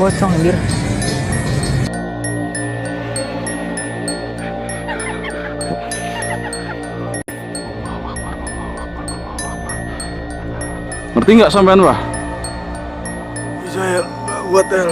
pocong anjir. Ngerti nggak sampean, Wah? Saya buat El.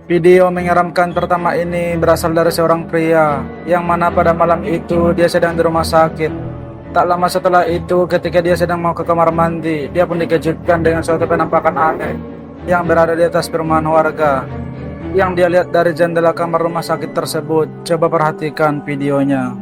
Video menyeramkan pertama ini berasal dari seorang pria yang mana pada malam itu dia sedang di rumah sakit. Tak lama setelah itu ketika dia sedang mau ke kamar mandi, dia pun dikejutkan dengan suatu penampakan aneh yang berada di atas perumahan warga yang dia lihat dari jendela kamar rumah sakit tersebut. Coba perhatikan videonya.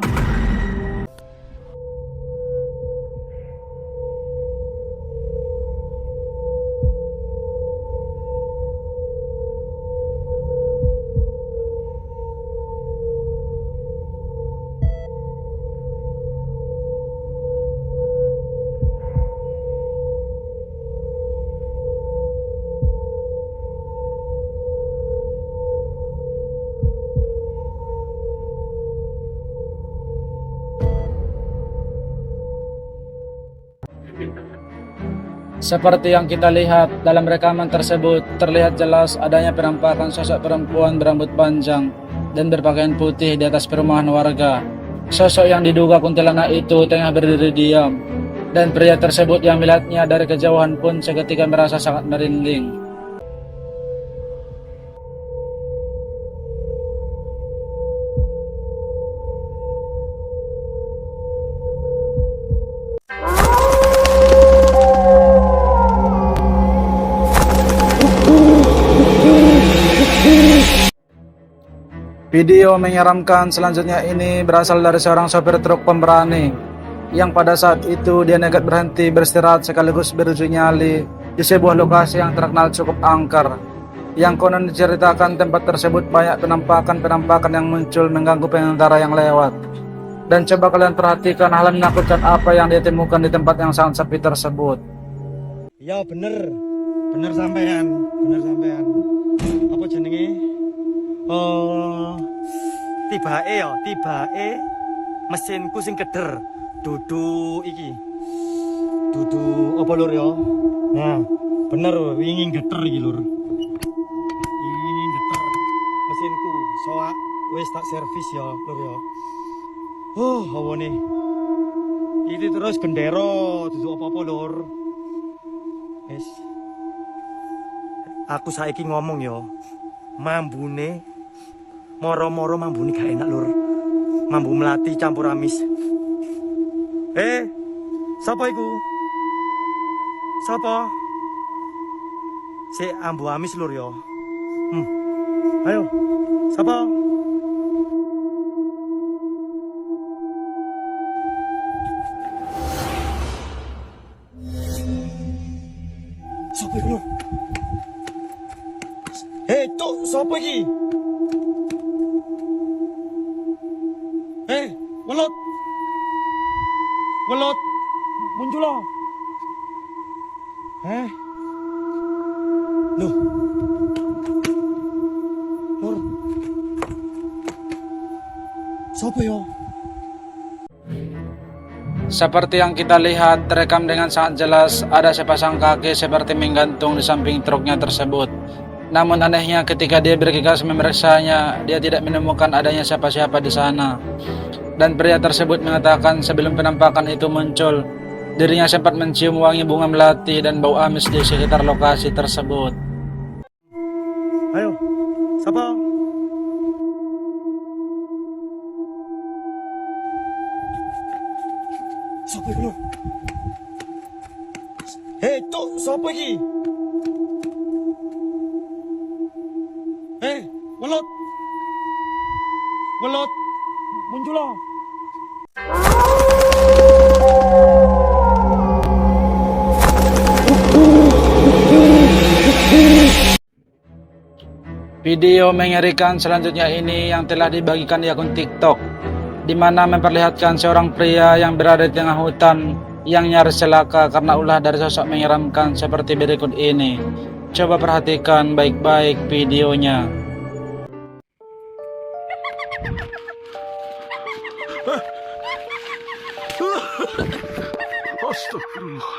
Seperti yang kita lihat dalam rekaman tersebut, terlihat jelas adanya penampakan sosok perempuan berambut panjang dan berpakaian putih di atas perumahan warga. Sosok yang diduga kuntilanak itu tengah berdiri diam, dan pria tersebut yang melihatnya dari kejauhan pun seketika merasa sangat merinding. Video menyeramkan selanjutnya ini berasal dari seorang sopir truk pemberani yang pada saat itu dia nekat berhenti beristirahat sekaligus beruji nyali di sebuah lokasi yang terkenal cukup angker, yang konon diceritakan tempat tersebut banyak penampakan-penampakan yang muncul mengganggu pengendara yang lewat. Dan coba kalian perhatikan hal menakutkan apa yang dia temukan di tempat yang sangat sepi tersebut. Ya bener sampean, apa jenenge? Tibake mesinku sing keder. Dudu apa lur ya? Nah, bener wingi geter iki lur. Wingi geter mesinku. Soak wis tak servis ya lur ya. Hawane. Iki terus gendero dudu apa-apa lur. Wis. Aku saiki ngomong ya. Mambune moro-moro mambune gak enak lur. Mambu melati campur amis. Sapa iku? Sapa? Si ambu amis lur ya. Ayo. Sapa? Sapa iku lur? Cuk, sapa iki? Welut. Muncul loh. Loh. Lur. Sapa yo? Seperti yang kita lihat, terekam dengan sangat jelas ada sepasang kaki seperti menggantung di samping truknya tersebut. Namun anehnya ketika dia bergegas memeriksanya, dia tidak menemukan adanya siapa-siapa di sana. Dan pria tersebut mengatakan sebelum penampakan itu muncul, dirinya sempat mencium wangi bunga melati dan bau amis di sekitar lokasi tersebut. Ayo, siapa? Siapa itu? Cuk, siapa iki? Welut. Muncul loh. Video mengerikan selanjutnya ini yang telah dibagikan di akun TikTok, di mana memperlihatkan seorang pria yang berada di tengah hutan yang nyaris celaka karena ulah dari sosok menyeramkan seperti berikut ini. Coba perhatikan baik-baik videonya. Astagfirullah.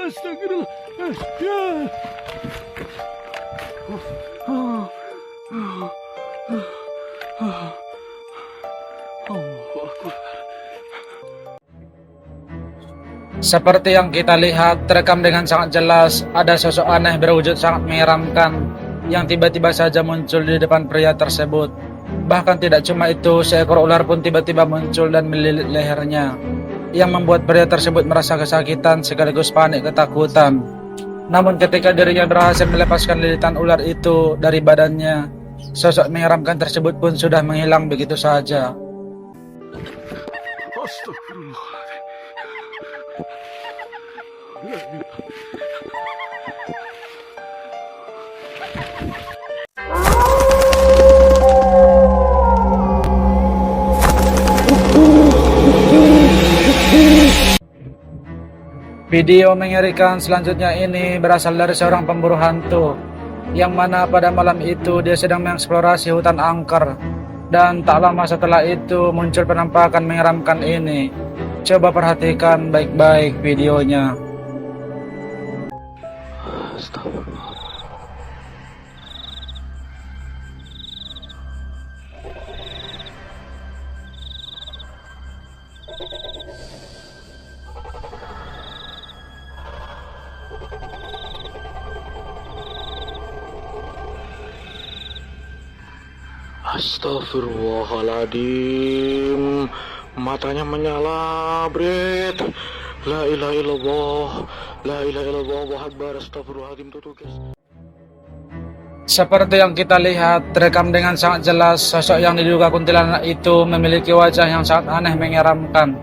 Astagfirullah. Seperti yang kita lihat, terekam dengan sangat jelas, ada sosok aneh berwujud sangat menyeramkan yang tiba-tiba saja muncul di depan pria tersebut. Bahkan tidak cuma itu, seekor ular pun tiba-tiba muncul dan melilit lehernya, yang membuat pria tersebut merasa kesakitan sekaligus panik ketakutan. Namun ketika dirinya berhasil melepaskan lilitan ular itu dari badannya, sosok menyeramkan tersebut pun sudah menghilang begitu saja. Astagfirullah. Video mengerikan selanjutnya ini berasal dari seorang pemburu hantu, yang mana pada malam itu dia sedang mengeksplorasi hutan angker, dan tak lama setelah itu muncul penampakan menyeramkan ini. Coba perhatikan baik-baik videonya. Astagfirullahaladzim. Matanya menyala, Bret. La ilaha illallah. La ilaha illallah. Allahu akbar. Astagfirullahaladzim. Tuh guys. Seperti yang kita lihat, terekam dengan sangat jelas, sosok yang diduga kuntilanak itu memiliki wajah yang sangat aneh menyeramkan.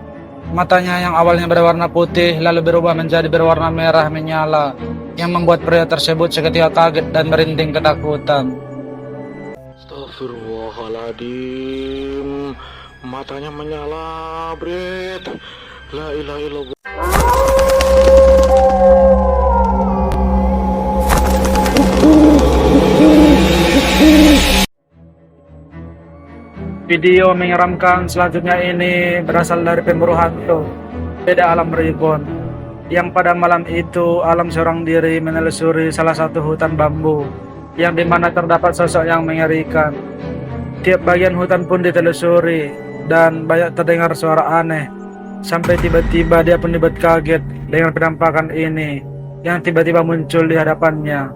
Matanya yang awalnya berwarna putih lalu berubah menjadi berwarna merah menyala, yang membuat pria tersebut seketika kaget dan merinding ketakutan. Astagfirullahaladzim. Matanya menyala, Bret. La ilaha illallah. Video menyeramkan selanjutnya ini berasal dari pemburu hantu Beda Alam Reborn, yang pada malam itu alam seorang diri menelusuri salah satu hutan bambu, yang dimana terdapat sosok yang mengerikan. Tiap bagian hutan pun ditelusuri dan banyak terdengar suara aneh, sampai tiba-tiba dia pun dibuat kaget dengan penampakan ini yang tiba-tiba muncul di hadapannya.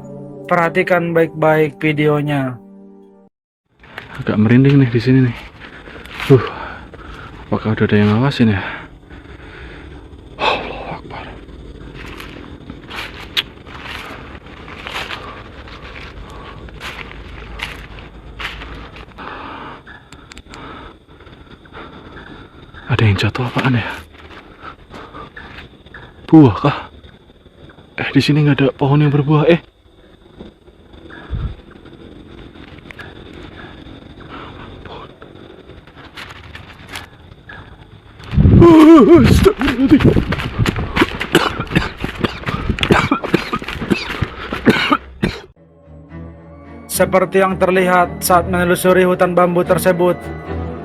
Perhatikan baik-baik videonya. Agak merinding nih di sini nih. Apakah udah ada yang ngawasin ya? Allahu Akbar. Ada yang jatuh apaan ya? Buah kah? Di sini nggak ada pohon yang berbuah. Astagfirullahaladzim. Seperti yang terlihat saat menelusuri hutan bambu tersebut,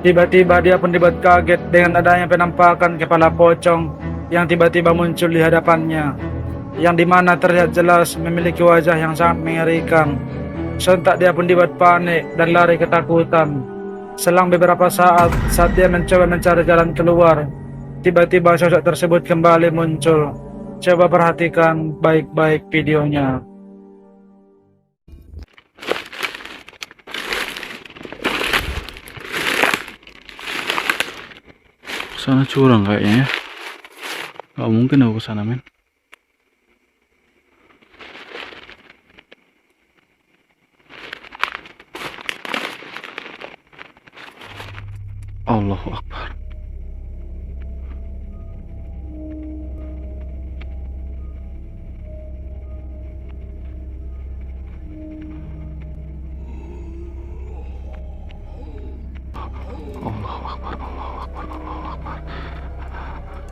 tiba-tiba dia pun dibuat kaget dengan adanya penampakan kepala pocong yang tiba-tiba muncul di hadapannya, yang dimana terlihat jelas memiliki wajah yang sangat mengerikan. Sontak dia pun dibuat panik dan lari ketakutan. Selang beberapa saat dia mencoba mencari jalan keluar, tiba-tiba sosok tersebut kembali muncul. Coba perhatikan baik-baik videonya. Sana curang kayaknya ya. Gak mungkin aku kesana men. Allahu Akbar. Allahu Akbar, Allahu Akbar, Allahu Akbar.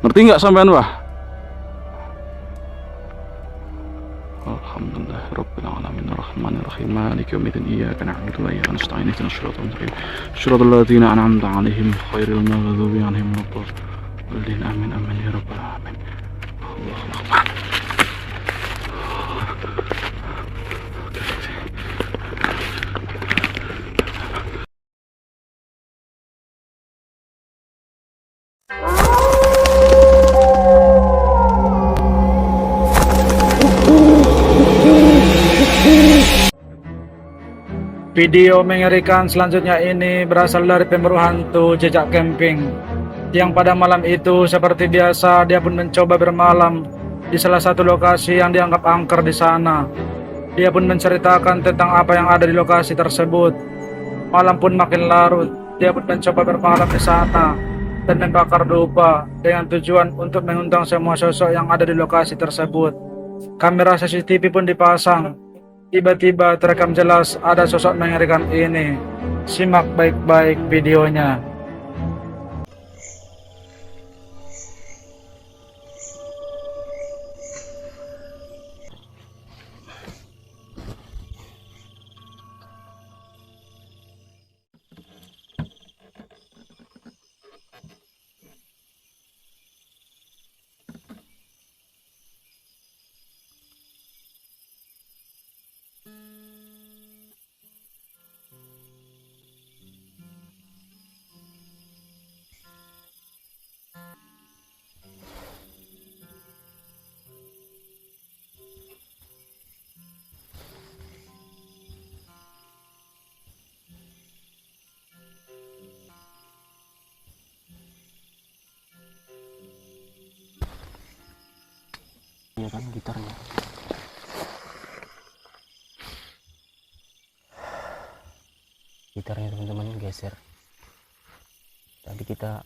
Ngerti nggak sampean, Wah? Alhamdulillah Rabbil Alamin Ar-Rahmanir Rahim Maliki Yaumiddin Iyyaka na'budu wa iyyaka nasta'in ihdinas siratal mustaqim siratal ladzina an'amta 'alaihim ghairil maghdubi 'alaihim waladdallin amin amin ya rabbal alamin. Allahu Akbar. Video mengerikan selanjutnya ini berasal dari pemburu hantu jejak camping, yang pada malam itu seperti biasa dia pun mencoba bermalam di salah satu lokasi yang dianggap angker di sana. Dia pun menceritakan tentang apa yang ada di lokasi tersebut. Malam pun makin larut, dia pun mencoba bermalam di sana dan membakar dupa dengan tujuan untuk mengundang semua sosok yang ada di lokasi tersebut. Kamera CCTV pun dipasang. Tiba-tiba terekam jelas ada sosok mengerikan ini. Simak baik-baik videonya. Ya kan gitarnya. Gitarnya teman-teman geser. Tadi kita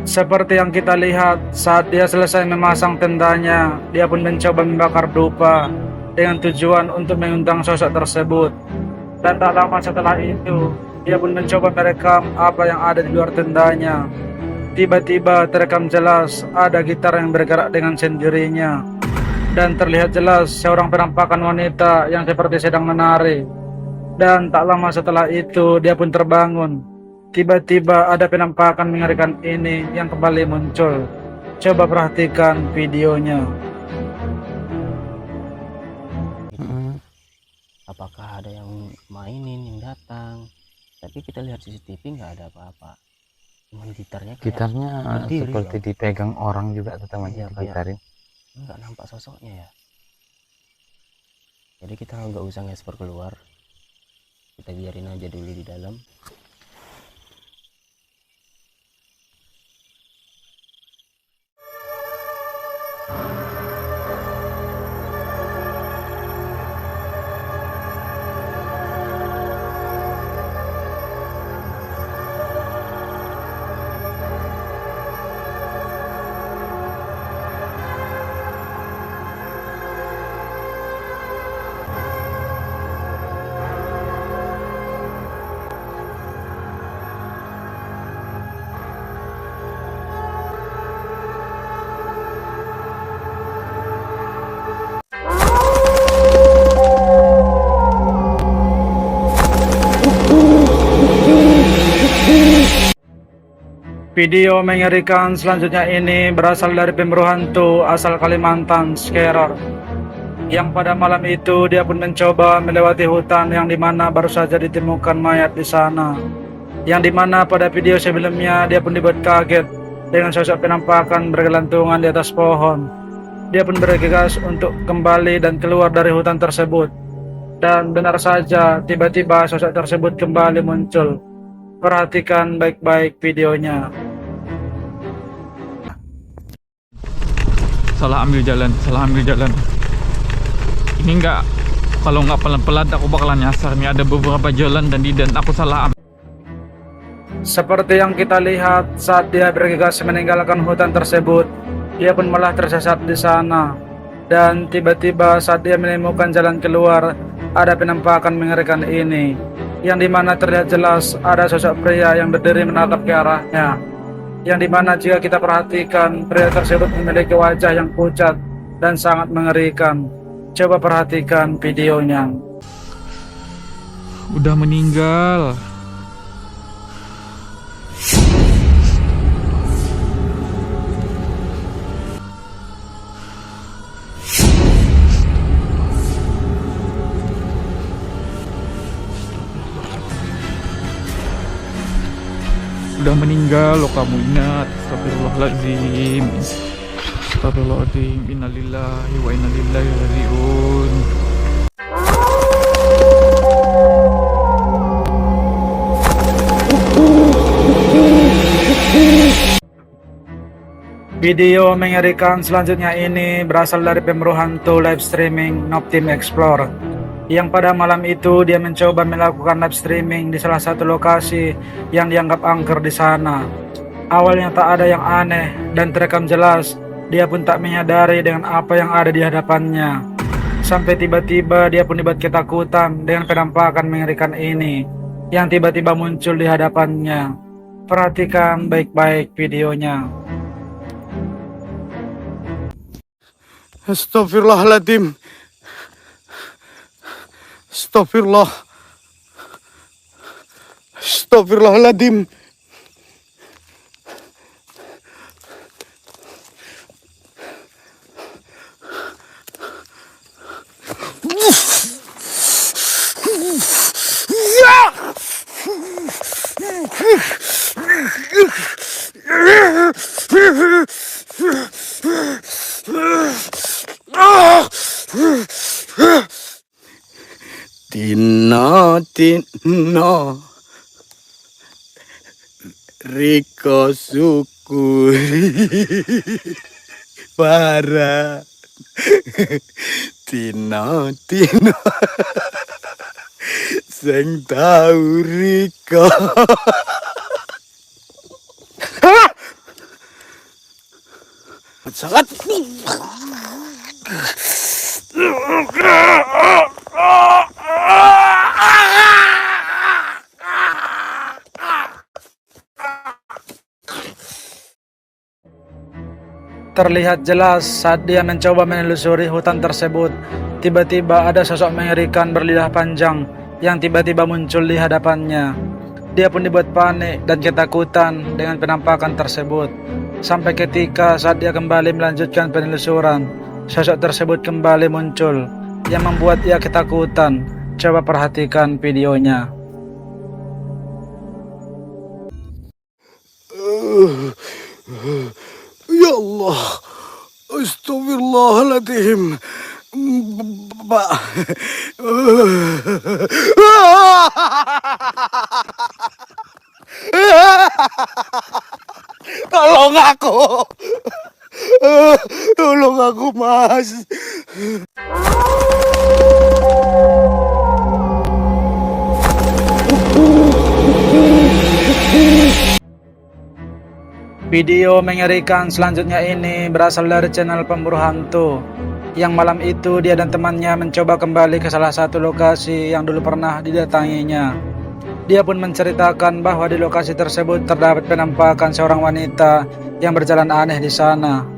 Seperti yang kita lihat, saat dia selesai memasang tendanya, dia pun mencoba membakar dupa dengan tujuan untuk mengundang sosok tersebut. Dan tak lama setelah itu, dia pun mencoba merekam apa yang ada di luar tendanya. Tiba-tiba terekam jelas ada gitar yang bergerak dengan sendirinya. Dan terlihat jelas seorang penampakan wanita yang seperti sedang menari. Dan tak lama setelah itu dia pun terbangun. Tiba-tiba ada penampakan mengerikan ini yang kembali muncul. Coba perhatikan videonya. apakah ada yang mainin, yang datang, tapi kita lihat CCTV nggak ada apa-apa, cuman gitarnya berdiri, seperti loh. dipegang orang juga teman-teman, Iya, digitarin. Nggak nampak sosoknya ya. Jadi kita nggak usah nge-explore keluar, kita biarin aja dulu di dalam. Video mengerikan selanjutnya ini berasal dari pemburu hantu asal Kalimantan, Scarer, yang pada malam itu dia pun mencoba melewati hutan yang dimana baru saja ditemukan mayat di sana, yang dimana pada video sebelumnya dia pun dibuat kaget dengan sosok penampakan bergelantungan di atas pohon. Dia pun bergegas untuk kembali dan keluar dari hutan tersebut, dan benar saja tiba-tiba sosok tersebut kembali muncul. Perhatikan baik-baik videonya. Salah ambil jalan. Ini enggak, kalau nggak pelan-pelan aku bakalan nyasar nih. Ada beberapa jalan dan aku salah ambil. Seperti yang kita lihat saat dia bergegas meninggalkan hutan tersebut, dia pun malah tersesat di sana. Dan tiba-tiba saat dia menemukan jalan keluar, ada penampakan mengerikan ini, yang dimana terlihat jelas ada sosok pria yang berdiri menatap ke arahnya. Yang dimana jika kita perhatikan, pria tersebut memiliki wajah yang pucat dan sangat mengerikan. Coba perhatikan videonya. Udah meninggal. Udah meninggal lo, kamu ingat. Astagfirullahaladzim. Astagfirullahaladzim. Innalillahi wa inna ilaihi raji'un. Video mengerikan selanjutnya ini berasal dari pemburu hantu live streaming Noob Team Explore, yang pada malam itu dia mencoba melakukan live streaming di salah satu lokasi yang dianggap angker di sana. Awalnya tak ada yang aneh dan terekam jelas, dia pun tak menyadari dengan apa yang ada di hadapannya. Sampai tiba-tiba dia pun dibuat ketakutan dengan penampakan mengerikan ini yang tiba-tiba muncul di hadapannya. Perhatikan baik-baik videonya. Astagfirullahaladzim. Astagfirullah. Astagfirullahaladzim. Tino Riko syukuri para Tino sing tau Riko. Sangat terlihat jelas saat dia mencoba menelusuri hutan tersebut. Tiba-tiba ada sosok mengerikan berlidah panjang yang tiba-tiba muncul di hadapannya. Dia pun dibuat panik dan ketakutan dengan penampakan tersebut. Sampai ketika saat dia kembali melanjutkan penelusuran, sosok tersebut kembali muncul yang membuat ia ketakutan. Coba perhatikan videonya. ya Allah, astagfirullahaladzim, Pak. Tolong aku, tolong aku, Mas. Video mengerikan selanjutnya ini berasal dari channel pemburu hantu, yang malam itu dia dan temannya mencoba kembali ke salah satu lokasi yang dulu pernah didatanginya. Dia pun menceritakan bahwa di lokasi tersebut terdapat penampakan seorang wanita yang berjalan aneh di sana.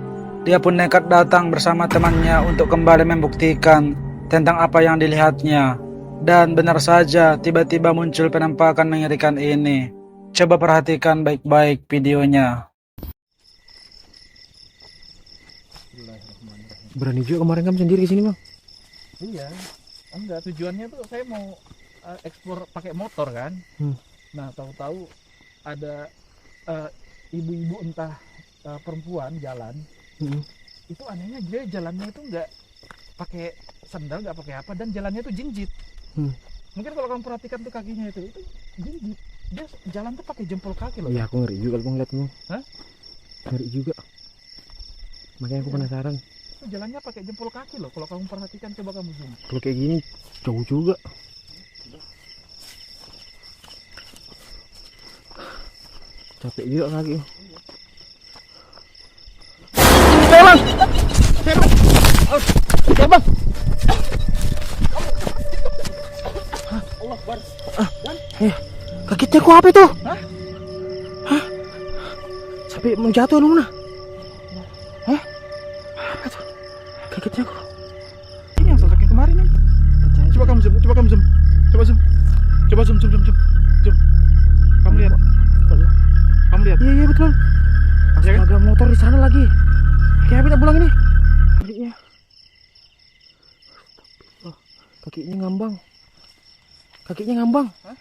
Dia pun nekat datang bersama temannya untuk kembali membuktikan tentang apa yang dilihatnya. Dan benar saja, tiba-tiba muncul penampakan mengerikan ini. Coba perhatikan baik-baik videonya. Berani juga kemarin kamu sendiri ke sini, Bang? Iya, enggak, tujuannya tuh saya mau eksplor pakai motor kan. Nah, tahu-tahu ada ibu-ibu entah perempuan jalan. Itu anehnya dia jalannya itu nggak pakai sandal, nggak pakai apa, dan jalannya itu jinjit. Mungkin kalau kamu perhatikan tuh kakinya itu jinjit. Dia jalan tuh pakai jempol kaki loh. Iya, aku ngeri juga kalau ngeliatmu. Hah? Ngeri juga. Makanya aku penasaran. Jalannya pakai jempol kaki loh. Kalau kamu perhatikan, coba kamu zoom. Kalau kayak gini jauh juga. Capek juga kaki. Kagetnya kok apa itu? Hah? Sampai mau jatuh lu mana? Hah? Apa itu? Kagetnya kok. Ini yang sosok yang kemarin nih. Coba kamu zoom. Coba zoom. Kamu lihat. Iya betul. Astaga, motor di sana lagi. Kayak apa kita pulang ini? Kakinya. Oh, kakinya ngambang. Hah?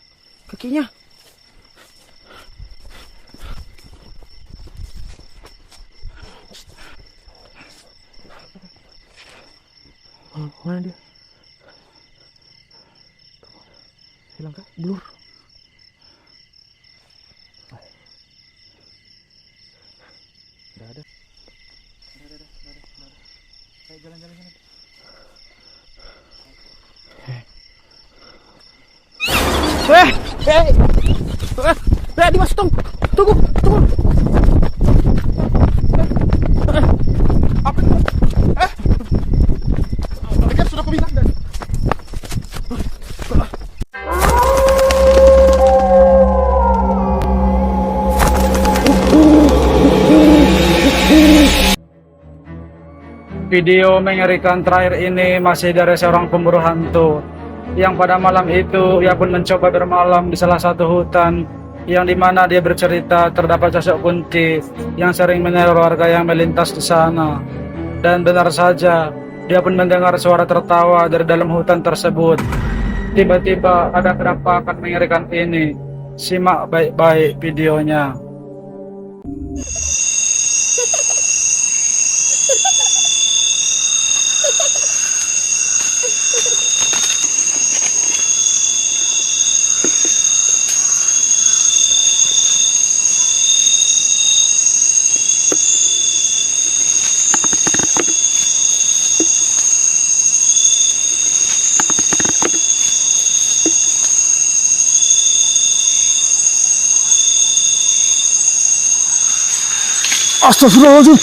Kakinya. Oh, mana dia? Hilang kah? Blur. Udah ada. Ayo jalan. Dimas, tunggu. Apa itu? Dengar sudah aku bilang dan. Video mengerikan terakhir ini masih dari seorang pemburu hantu yang pada malam itu ia pun mencoba bermalam di salah satu hutan yang dimana dia bercerita terdapat sosok kunti yang sering meneror warga yang melintas di sana. Dan benar saja, dia pun mendengar suara tertawa dari dalam hutan tersebut. Tiba-tiba ada penampakan mengerikan ini. Simak baik-baik videonya. Astagfirullahaladzim.